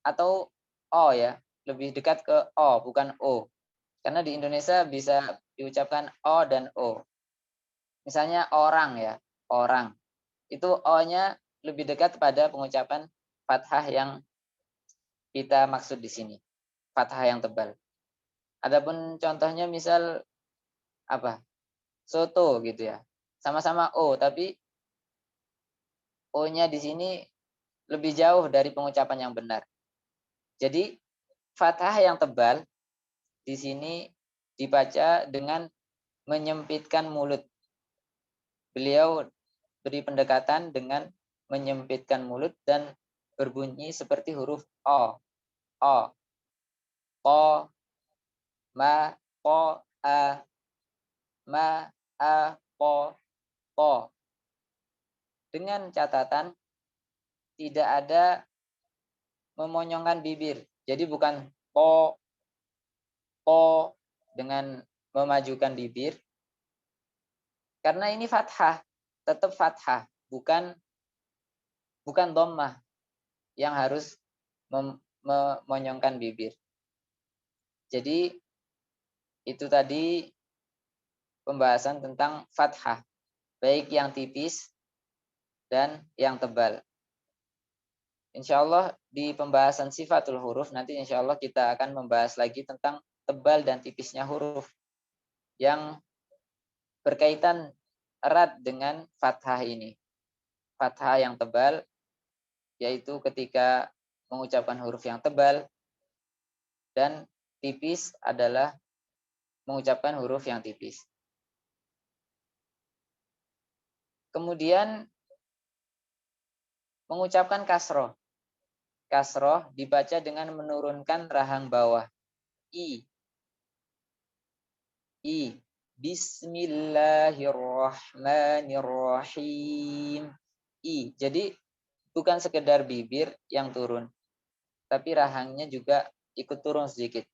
atau O ya, lebih dekat ke O bukan O. Karena di Indonesia bisa diucapkan O dan O. Misalnya orang ya, orang. Itu O-nya lebih dekat pada pengucapan fathah yang kita maksud di sini. Fathah yang tebal. Adapun contohnya misal apa? Soto gitu ya. Sama-sama O, tapi O-nya di sini lebih jauh dari pengucapan yang benar. Jadi fathah yang tebal di sini dibaca dengan menyempitkan mulut. Beliau beri pendekatan dengan menyempitkan mulut dan berbunyi seperti huruf O. O. Ko. Ma. Ko. A. Ma. A. Ko. Ko. Dengan catatan tidak ada memonyongkan bibir. Jadi bukan ko, ko dengan memajukan bibir. Karena ini fathah, tetap fathah, bukan dhammah yang harus memonyongkan bibir. Jadi itu tadi pembahasan tentang fathah, baik yang tipis dan yang tebal. Insya Allah di pembahasan sifatul huruf nanti insya Allah kita akan membahas lagi tentang tebal dan tipisnya huruf yang berkaitan erat dengan fathah ini. Fathah yang tebal yaitu ketika mengucapkan huruf yang tebal, dan tipis adalah mengucapkan huruf yang tipis. Kemudian mengucapkan kasroh. Kasroh dibaca dengan menurunkan rahang bawah. I. I. Bismillahirrahmanirrahim. I. Jadi bukan sekedar bibir yang turun, tapi rahangnya juga ikut turun sedikit.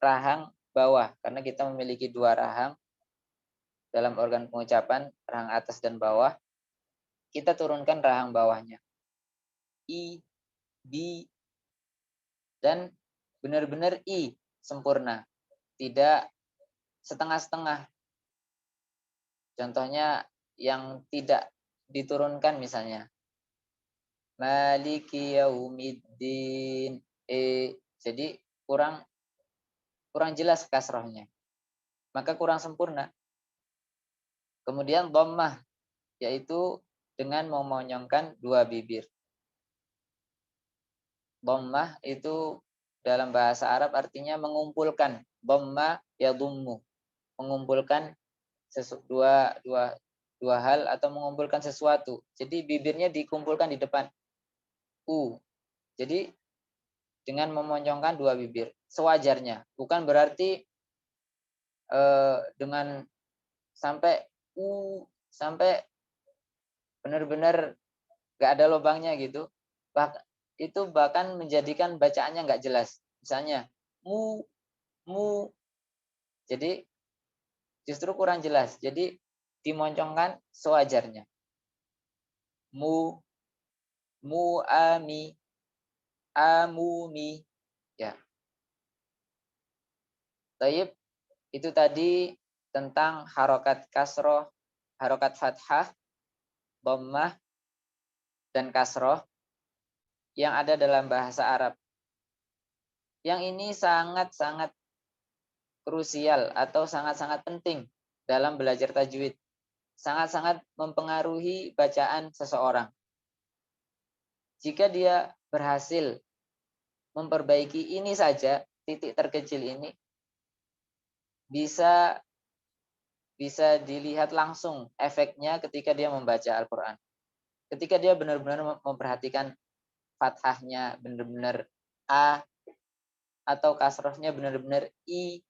Rahang bawah, karena kita memiliki dua rahang dalam organ pengucapan, rahang atas dan bawah. Kita turunkan rahang bawahnya. I, bi, dan benar-benar I sempurna, tidak setengah-setengah. Contohnya yang tidak diturunkan misalnya Maliki yaumiddin, jadi kurang jelas kasrohnya, maka kurang sempurna. Kemudian dhammah, yaitu dengan memonyongkan dua bibir. Dhammah itu dalam bahasa Arab artinya mengumpulkan. Dhamma yadhummu, mengumpulkan dua hal atau mengumpulkan sesuatu. Jadi bibirnya dikumpulkan di depan. Jadi dengan memonyongkan dua bibir sewajarnya, bukan berarti dengan sampai sampai benar-benar nggak ada lubangnya gitu. Itu bahkan menjadikan bacaannya nggak jelas. Misalnya mu. Jadi justru kurang jelas. Jadi dimoncongkan sewajarnya. Ami, amumi. Ya. Taib, itu tadi tentang harokat kasroh, harokat fathah, dhammah, dan kasroh yang ada dalam bahasa Arab. Yang ini sangat-sangat krusial atau sangat-sangat penting dalam belajar tajwid. Sangat-sangat mempengaruhi bacaan seseorang. Jika dia berhasil memperbaiki ini saja, titik terkecil ini, bisa dilihat langsung efeknya ketika dia membaca Al-Quran. Ketika dia benar-benar memperhatikan fathahnya benar-benar A, atau kasrohnya benar-benar I,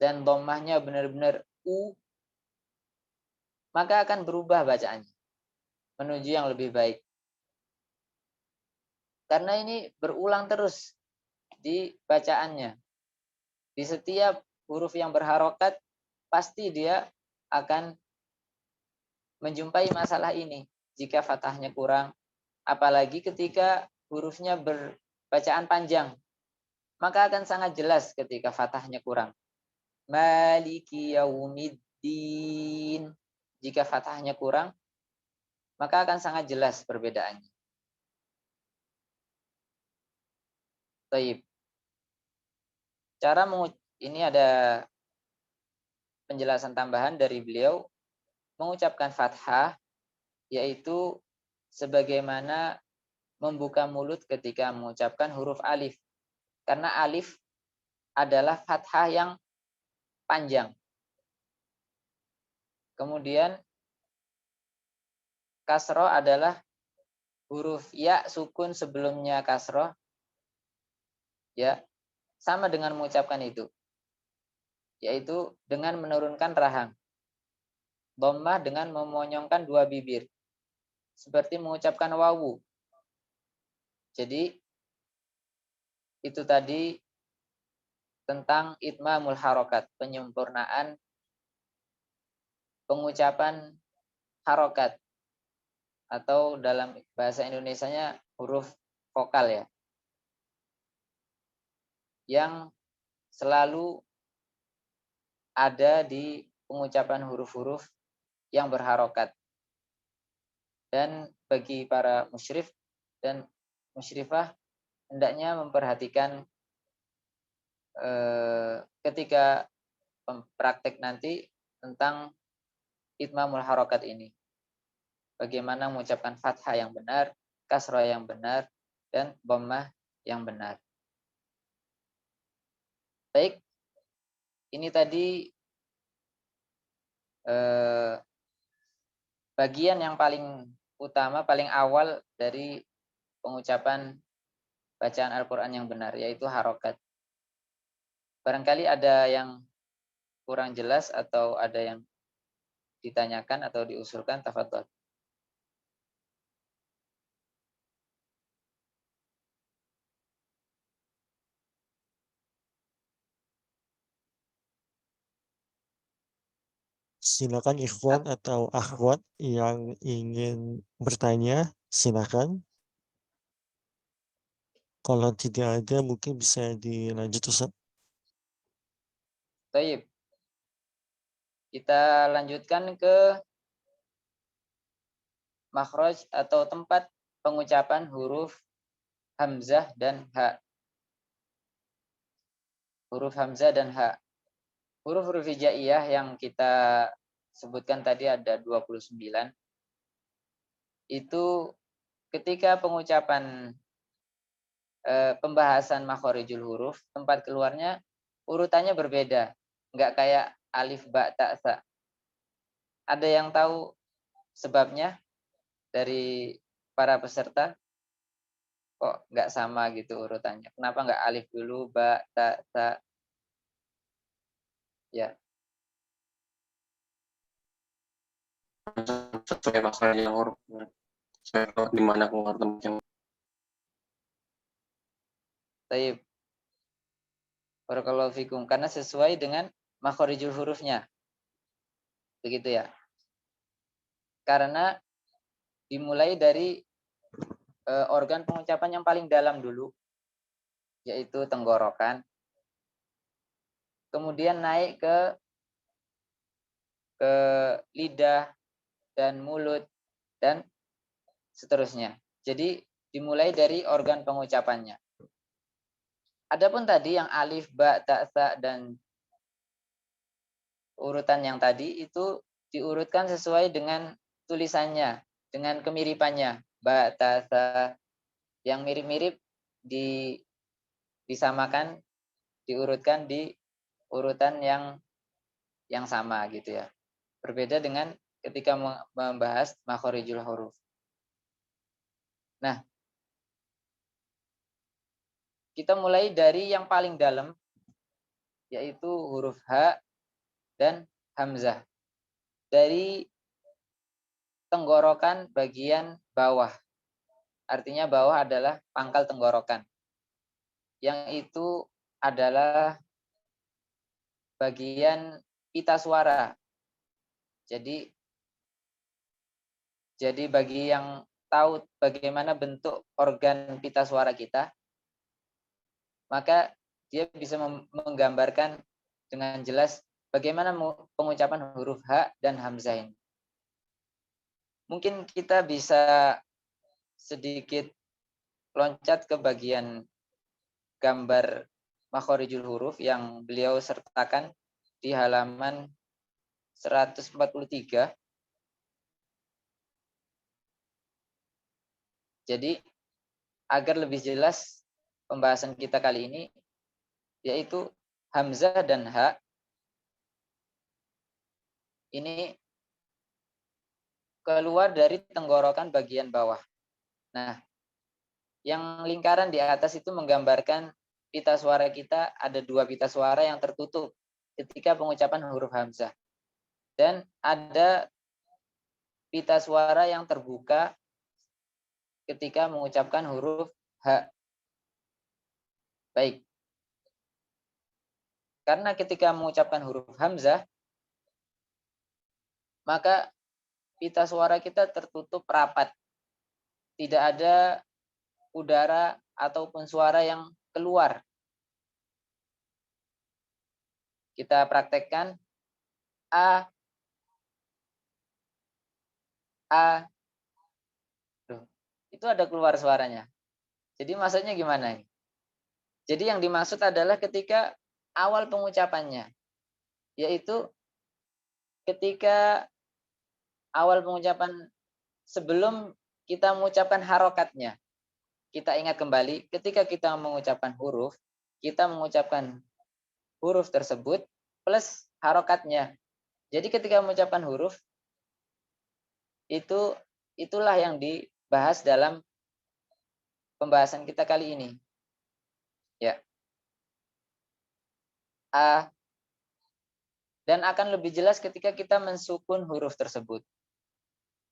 dan dhammahnya benar-benar U, maka akan berubah bacaannya menuju yang lebih baik. Karena ini berulang terus di bacaannya. Di setiap huruf yang berharokat, pasti dia akan menjumpai masalah ini. Jika fathahnya kurang, apalagi ketika hurufnya berbacaan panjang, maka akan sangat jelas ketika fathahnya kurang. Maliki yaumiddin. Jika fathahnya kurang, maka akan sangat jelas perbedaannya. Baik. Ini ada penjelasan tambahan dari beliau. Mengucapkan fathah yaitu sebagaimana membuka mulut ketika mengucapkan huruf alif. Karena alif adalah fathah yang panjang. Kemudian kasroh adalah huruf ya sukun sebelumnya kasroh. Ya, sama dengan mengucapkan itu. Yaitu dengan menurunkan rahang. Dhammah dengan memonyongkan dua bibir. Seperti mengucapkan wawu. Jadi itu tadi tentang itmamul harokat, penyempurnaan pengucapan harokat atau dalam bahasa Indonesianya huruf vokal ya, yang selalu ada di pengucapan huruf-huruf yang berharokat. Dan bagi para musyrif dan musyrifah hendaknya memperhatikan ketika praktek nanti tentang itmamul harokat ini. Bagaimana mengucapkan fathah yang benar, kasrah yang benar, dan dhammah yang benar. Baik, ini tadi bagian yang paling utama, paling awal dari pengucapan bacaan Al-Quran yang benar, yaitu harokat. Barangkali ada yang kurang jelas atau ada yang ditanyakan atau diusulkan, tafadhol. Silakan ikhwan atau akhwat yang ingin bertanya, silakan. Kalau tidak ada mungkin bisa dilanjut Ustaz. Baik. Kita lanjutkan ke makhraj atau tempat pengucapan huruf hamzah dan ha. Huruf hamzah dan ha. Huruf-huruf hijaiyah yang kita sebutkan tadi ada 29. Itu ketika pengucapan pembahasan makhorijul huruf, tempat keluarnya urutannya berbeda. Enggak kayak alif, ba, ta, sa. Ada yang tahu sebabnya dari para peserta? Kok enggak sama gitu urutannya? Kenapa enggak alif dulu, ba, ta, sa? Ya. Sesuai makhrajnya huruf. Sesuai di mana keluar tempat yang Taib. Barakallahu fikum. Karena sesuai dengan makhorijul hurufnya. Begitu ya. Karena dimulai dari organ pengucapan yang paling dalam dulu, yaitu tenggorokan. Kemudian naik ke lidah dan mulut dan seterusnya. Jadi dimulai dari organ pengucapannya. Adapun tadi yang alif, ba, ta, sa dan urutan yang tadi itu diurutkan sesuai dengan tulisannya, dengan kemiripannya. Ba, ta, sa, yang mirip-mirip disamakan, diurutkan di urutan yang sama gitu ya. Berbeda dengan ketika membahas makhorijul huruf. Nah, kita mulai dari yang paling dalam, yaitu huruf ha dan hamzah. Dari tenggorokan bagian bawah. Artinya bawah adalah pangkal tenggorokan. Yang itu adalah bagian pita suara. Jadi bagi yang tahu bagaimana bentuk organ pita suara kita, maka dia bisa menggambarkan dengan jelas bagaimana pengucapan huruf ha dan hamzah ini. Mungkin kita bisa sedikit loncat ke bagian gambar makhorijul huruf yang beliau sertakan di halaman 143. Jadi agar lebih jelas pembahasan kita kali ini, yaitu hamzah dan ha ini keluar dari tenggorokan bagian bawah. Nah, yang lingkaran di atas itu menggambarkan pita suara kita, ada 2 pita suara yang tertutup ketika pengucapan huruf hamzah. Dan ada pita suara yang terbuka ketika mengucapkan huruf ha. Baik. Karena ketika mengucapkan huruf hamzah, maka pita suara kita tertutup rapat. Tidak ada udara ataupun suara yang keluar. Kita praktekkan a. Itu ada keluar suaranya. Jadi maksudnya gimana? Jadi yang dimaksud adalah ketika awal pengucapannya, yaitu ketika awal pengucapan sebelum kita mengucapkan harokatnya. Kita ingat kembali, ketika kita mengucapkan huruf, kita mengucapkan huruf tersebut plus harokatnya. Jadi ketika mengucapkan huruf, itulah yang dibahas dalam pembahasan kita kali ini. Ya. Dan akan lebih jelas ketika kita mensukun huruf tersebut.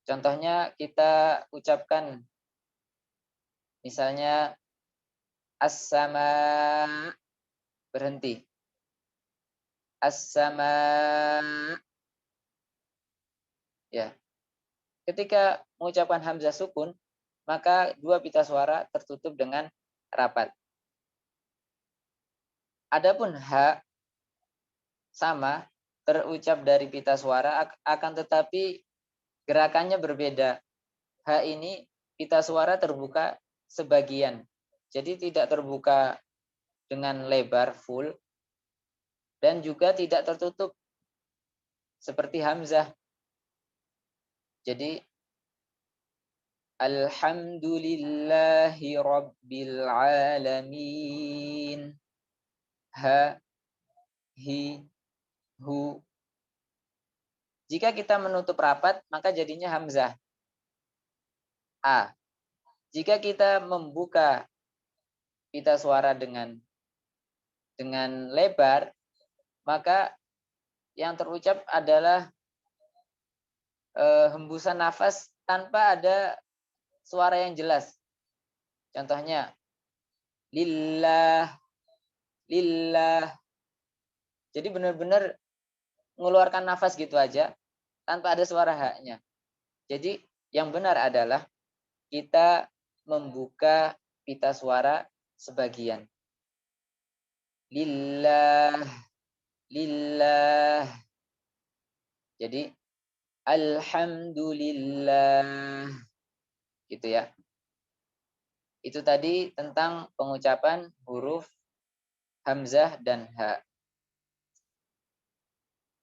Contohnya kita ucapkan misalnya as-sama, berhenti. As-sama. Ya. Ketika mengucapkan hamzah sukun, maka 2 pita suara tertutup dengan rapat. Adapun ha sama terucap dari pita suara, akan tetapi gerakannya berbeda. Ha ini pita suara terbuka sebagian. Jadi tidak terbuka dengan lebar full dan juga tidak tertutup seperti hamzah. Jadi alhamdulillahi rabbil alamin. Ha, hi, hu. Jika kita menutup rapat, maka jadinya hamzah. A. Jika kita membuka pita suara dengan lebar, maka yang terucap adalah hembusan nafas tanpa ada suara yang jelas. Contohnya, lillah, lillah. Jadi benar-benar mengeluarkan nafas gitu aja, tanpa ada suara haknya. Jadi yang benar adalah kita membuka pita suara sebagian. Lillah, lillah. Jadi alhamdulillah. Gitu ya. Itu tadi tentang pengucapan huruf hamzah dan ha.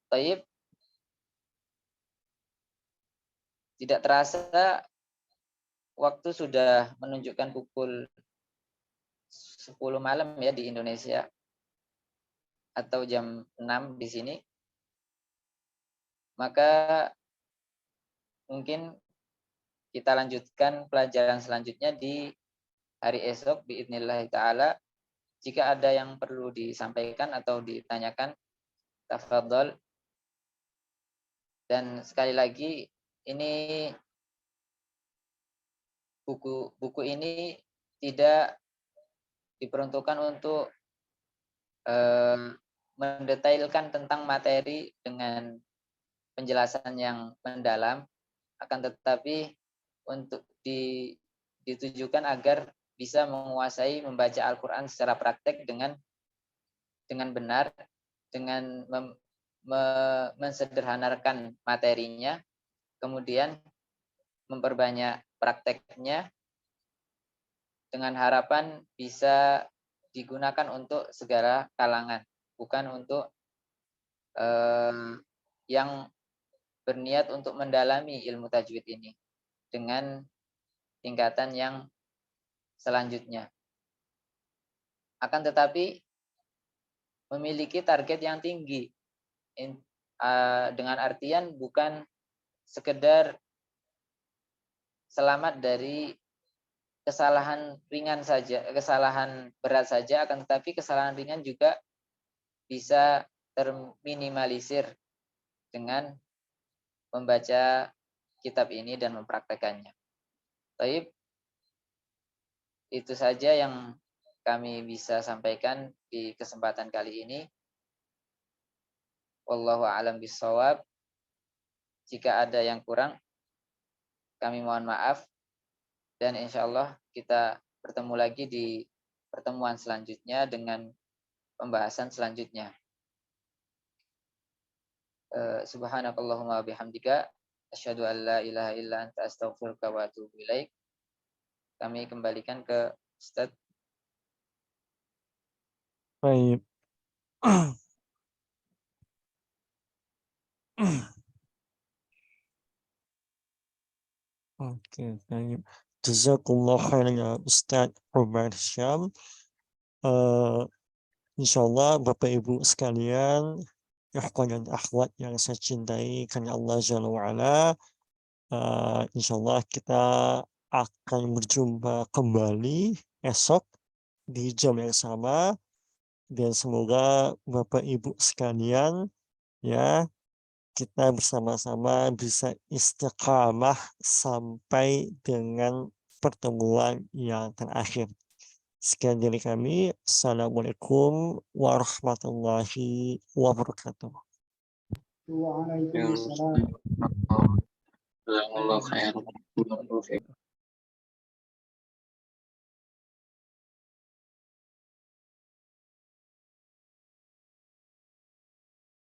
Taib. Tidak terasa waktu sudah menunjukkan pukul 10 malam ya di Indonesia. Atau jam 6 di sini. Maka mungkin kita lanjutkan pelajaran selanjutnya di hari esok biidznillah ta'ala. Jika ada yang perlu disampaikan atau ditanyakan, tafadhol. Dan sekali lagi ini buku ini tidak diperuntukkan untuk mendetailkan tentang materi dengan penjelasan yang mendalam, akan tetapi untuk ditujukan agar bisa menguasai membaca Al-Quran secara praktek dengan benar, dengan mensederhanakan materinya, kemudian memperbanyak prakteknya dengan harapan bisa digunakan untuk segala kalangan, bukan untuk yang berniat untuk mendalami ilmu tajwid ini dengan tingkatan yang selanjutnya. Akan tetapi memiliki target yang tinggi, dengan artian bukan sekedar selamat dari kesalahan ringan saja, kesalahan berat saja, akan tetapi kesalahan ringan juga bisa terminimalisir dengan membaca kitab ini dan mempraktekannya. Baik, itu saja yang kami bisa sampaikan di kesempatan kali ini. Wallahu a'lam bishawab. Jika ada yang kurang, kami mohon maaf. Dan insya Allah kita bertemu lagi di pertemuan selanjutnya dengan pembahasan selanjutnya. Subhanakallahumma bihamdika asyhadu an la ilaha illa anta astaghfiruka wa atubu ilaik. Kami kembalikan ke Ustaz. Baik. Oke, baik. Jazakumullah khairan ya Ustaz Umar Syam. Insyaallah Bapak Ibu sekalian, ikhwan dan akhwat yang saya cintai karena Allah Jalla wa'ala, insyaallah kita akan berjumpa kembali esok di jam yang sama, dan semoga Bapak Ibu sekalian ya, kita bersama-sama bisa istiqamah sampai dengan pertemuan yang terakhir. Sekian dari kami. Assalamualaikum warahmatullahi wabarakatuh. Ya, Waalaikumsalam. Jazakallahu khairan.